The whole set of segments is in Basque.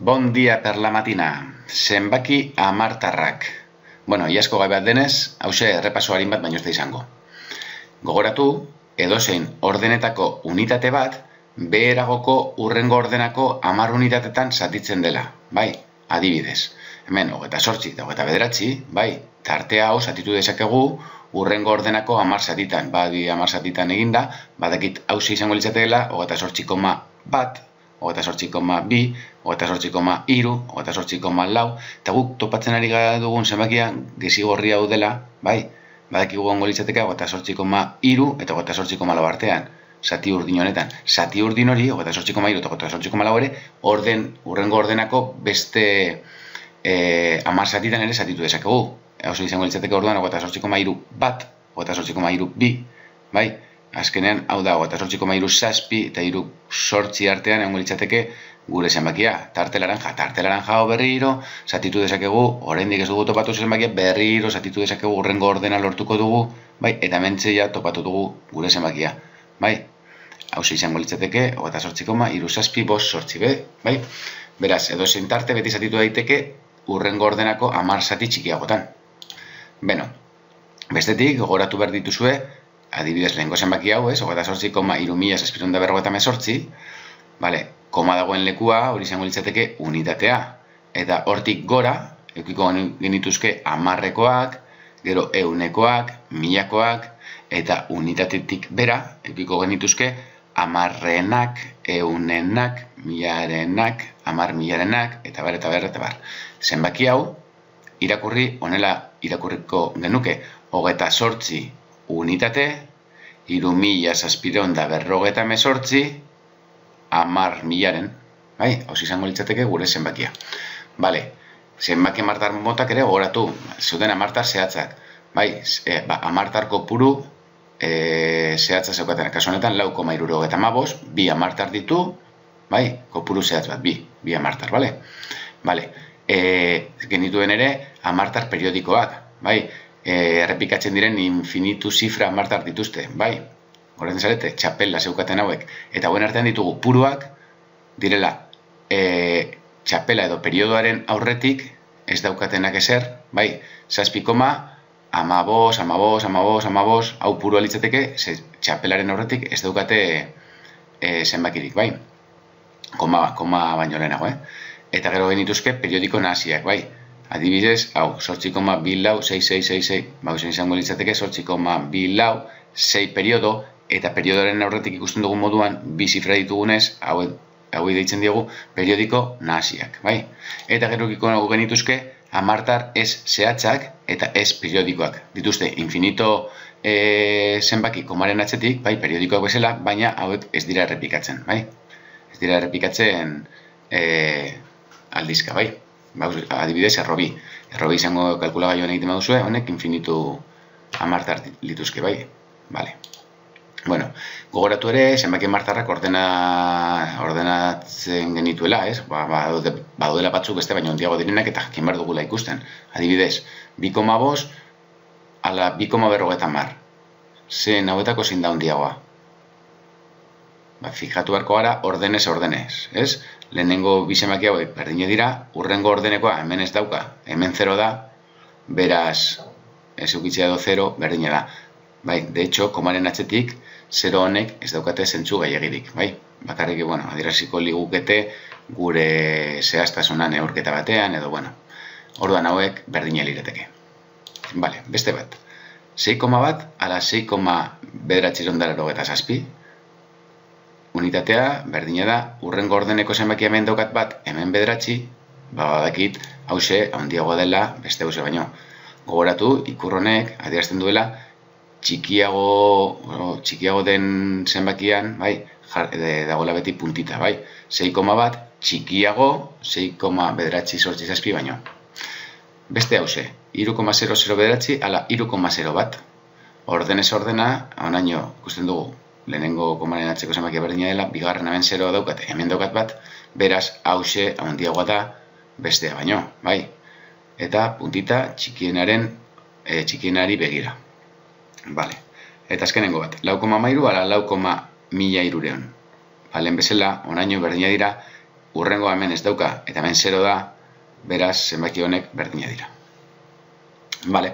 Bon dia per la matina, zenbaki hamartarrak. Iazko gai bat denez, hause errepaso harin bat baino ez da izango. Gogoratu, edozein ordenetako unitate bat, beheragoko hurrengo ordenako 10 unitatetan zatitzen dela, bai, adibidez. Hemen, 28 eta 29, bai, tartea hau zatitu dezakegu hurrengo ordenako 10 zatitan, badi 10 zatitan eginda, badakit hause izango litzateela, 28,1, 28,2, 28,3, 28,4, eta guk topatzen ari gara dugun zenbakia gezigorri hau dela, bai, badakigu ongo litzateka 28,3 eta 28,4 artean, zati urdin honetan. Zati urdin hori, 28,3 eta 28,4 ere, hurrengo ordenako beste 10 zatitan ere zatitu dezakegu. Hau izango litzateke orduan 28,3 bat, 28,3 bai, azkenean, hau da, 28,3 zazpi eta 3 sortzi artean egongo litzateke gure zenbakia. Tarte laranja hau berriro, zatitu dezakegu, oraindik ez dugu topatu zenbakia, berriro zatitu dezakegu hurrengo ordena lortuko dugu, bai, eta mentzeia topatu dugu gure zenbakia, bai. Hau izango litzateke, 28,3 zazpi, 5 sortzi, bai. Beraz, edozein tarte beti zatitu daiteke hurrengo ordenako 10 zati txikiagotan. Beno, bestetik, gogoratu behar dituzue, adibidez lehenko zenbaki hau, 28,3,758, bale, koma dagoen lekua hori izango litzateke unitatea. Eta hortik gora, eukiko genituzke 10-ekoak, gero 100-ekoak, 1000-ekoak, eta unitatetik bera, eukiko genituzke 10-enak, 100-enak, 1000-enak, 10.000-enak, eta bar. Zenbaki hau, honela irakurriko genuke, 28 unitate, 3.758, 10.000-aren, bai, hau izango litzateke gure zenbakia. Bale, zenbaki hamartar motak ere gogoratu, zeuden hamartar zehatzak, bai, hamartar kopuru zehatza zeukaten, kasu honetan 4,75, 2 hamartar ditu, bai, kopuru zehatz bat, 2 hamartar, bale? Bale, genituen ere hamartar periodikoak, bai, errepikatzen diren infinitu zifra hamartar dituzte, bai, goratzen zarete, txapela zeukaten hauek, eta hauen artean ditugu puruak, direla, txapela edo periodoaren aurretik ez daukatenak ezer, bai, 7,15, hau purua litzateke, txapelaren aurretik ez daukate zenbakirik, bai, koma baino lehenago, eta gero genituzke periodiko nahasiak, bai, adibidez, hau, 8,246666, zen izango litzateke 8,2466 periodo, eta periodoaren aurretik ikusten dugun moduan, bi zifra ditugunez, hau deitzen diogu periodiko nahasiak, bai? Eta gero genituzke, hamartar ez zehatzak eta ez periodikoak. Dituzte, infinito zenbaki komaren atzetik, bai, periodikoak bezala, baina hauek ez dira errepikatzen, bai? Ez dira errepikatzen aldizka, bai? Adibidez, errobi izango kalkulagailuan egiten baduzue, honek infinitu hamartar lituzke, bai? Bale. Bueno, gogoratu ere, zenbaki hamartarrak ordenatzen genituela, ez? Badudela batzuk beste baino handiago direnak eta jakin behar dugula ikusten. Adibidez, 2,5 ala 2,50. Zen hauetako zein da handiagoa. Fijatu beharko gara ordenez, ez? Lehenengo bi zenbaki hauek berdine dira, hurrengo ordenekoa hemen ez dauka, hemen 0 da, beraz, ez eukitzea edo 0 berdine da. Bai, de hecho, komaren atzetik, 0 honek ez daukate zentzu gehiagirik, bai? Bakarrik, adieraziko ligukete gure zehaztasuna neurketa batean, edo, orduan hauek berdine lirateke. Bale, beste bat. 6,1 ala 6,987, unitatea, berdina da, hurrengo ordeneko zenbaki hemen daukat bat, hemen 9, badakit, hause, handiagoa dela, beste hause baino. Gogoratu, ikurronek, adierazten duela, txikiago den zenbakian, bai, dagoela beti puntita, bai, 6,1, txikiago, 6,987 baino. Beste hause, 3,009 ala 3,01, ordenez ordena, honaino, ikusten dugu, lehenengo komaren atzeko zenbakia berdina dela, bigarren hemen 0 daukat, hemen daukat bat, beraz, hause, handiagoa da, bestea baino, bai? Eta puntita txikienari begira. Bale. Eta azkenengo bat, 4,3 ala 4,1300. Lehen bezala, onaino berdina dira, urrengo hemen ez dauka, eta hemen 0 da, beraz, zenbaki honek berdina dira. Vale.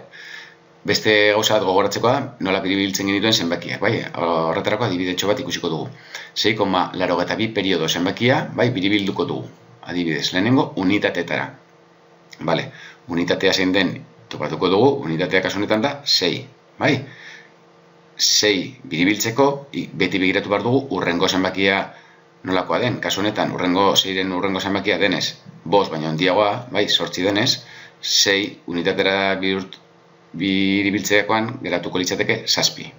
Beste gauza bat gogoratzeko da, nola biribiltzen genituen zenbakiak, bai? Horretarako adibidetxo bat ikusiko dugu. 6,82 periodo zenbakia, bai, biribilduko dugu. Adibidez, lehenengo unitateetara. Vale, unitatea zein den topatuko dugu, unitatea kasu honetan da 6, bai? 6 biribiltzeko, beti begiratu behar dugu urrengo zenbakia nolakoa den. Kasu honetan, 6-ren urrengo zenbakia denez, 5 baino handiagoa, bai, 8 denez, 6 unitatera biribiltzeakoan geratuko litzateke 7.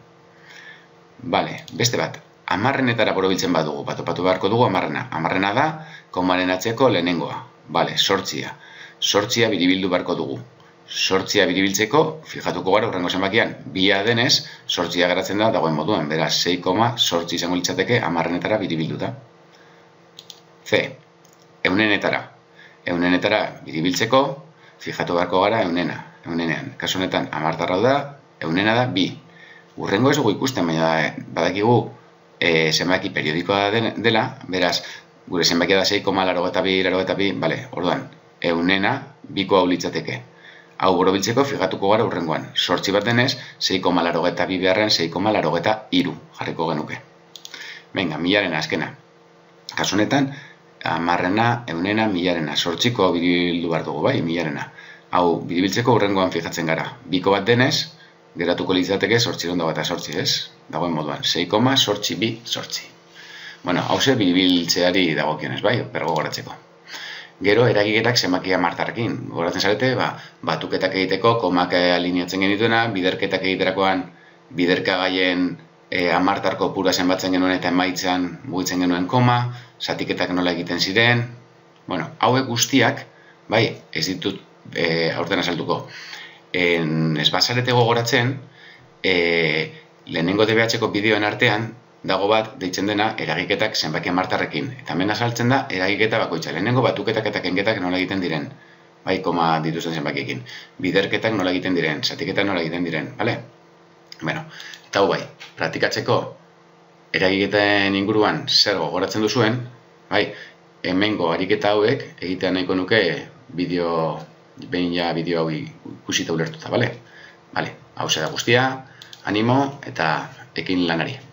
Bale, beste bat, 10-renetara borobiltzen badugu, topatu beharko dugu 10-rena. 10-rena da, komaren atzeko lehenengoa. Bale, 8. 8 biribildu beharko dugu. 8 biribiltzeko, fijatuko gara urrengo zenbakian, 2 denez, 8 geratzen da dagoen moduan, beraz 6,8 izango litzateke 10-renetara biribilduta. C. Eunenetara. Eunenetara biribiltzeko, fijatu beharko gara eunenean. Kasu honetan, 10 da, eunena da 2. Urrengo ez dugu ikusten, baina badakigu zenbaki periodikoa dela, beraz, gure zenbakia da 6,82, bale, orduan, eunena 2ko hau litzateke. Hau borobiltzeko fijatuko gara urrengoan. 8 bat denez, 6,82 beharren 6,83 jarriko genuke. Venga, 1000-rena azkena. Kasu honetan, 10-rena, eunena, 1000-rena. 8ko biribildu behar dugu, bai, 1000-rena. Hau biribiltzeko urrengoan fijatzen gara. 2ko bat denez, geratuko litzateke 8,8, ez? Dagoen moduan, 6,828. Bueno, hauze biribiltzeari dagokionez, bai, bergogoratzeko. Gero, eragiketak zenbakia martarrekin. Goratzen zarete, batuketak egiteko, komak alineatzen genituena, biderketak egiterakoan, biderkagaien amartarko pura zenbatzen genuen eta emaitzan mugitzen genuen koma, zatiketak nola egiten ziren. Bueno, hauek guztiak, bai, ez ditut aurten azalduko. Ez bazarete gogoratzen, lehenengo DBH-ko bideoen artean, dago bat deitzen dena eragiketak zenbaki martarrekin. Eta hemen azaltzen da eragiketa bakoitza. Lehenengo batuketak eta kenketak nola egiten diren. Bai, koma dituzten zenbakiekin. Biderketak nola egiten diren, zatiketak nola egiten diren, bale? Bueno, eta hau bai, praktikatzeko eragiketen inguruan zer gogoratzen duzuen, bai, hemengo ariketa hauek egitea nahiko nuke behin ja bideo hau ikusita ulertuta, bale? Bale, hau da guztia, animo eta ekin lanari.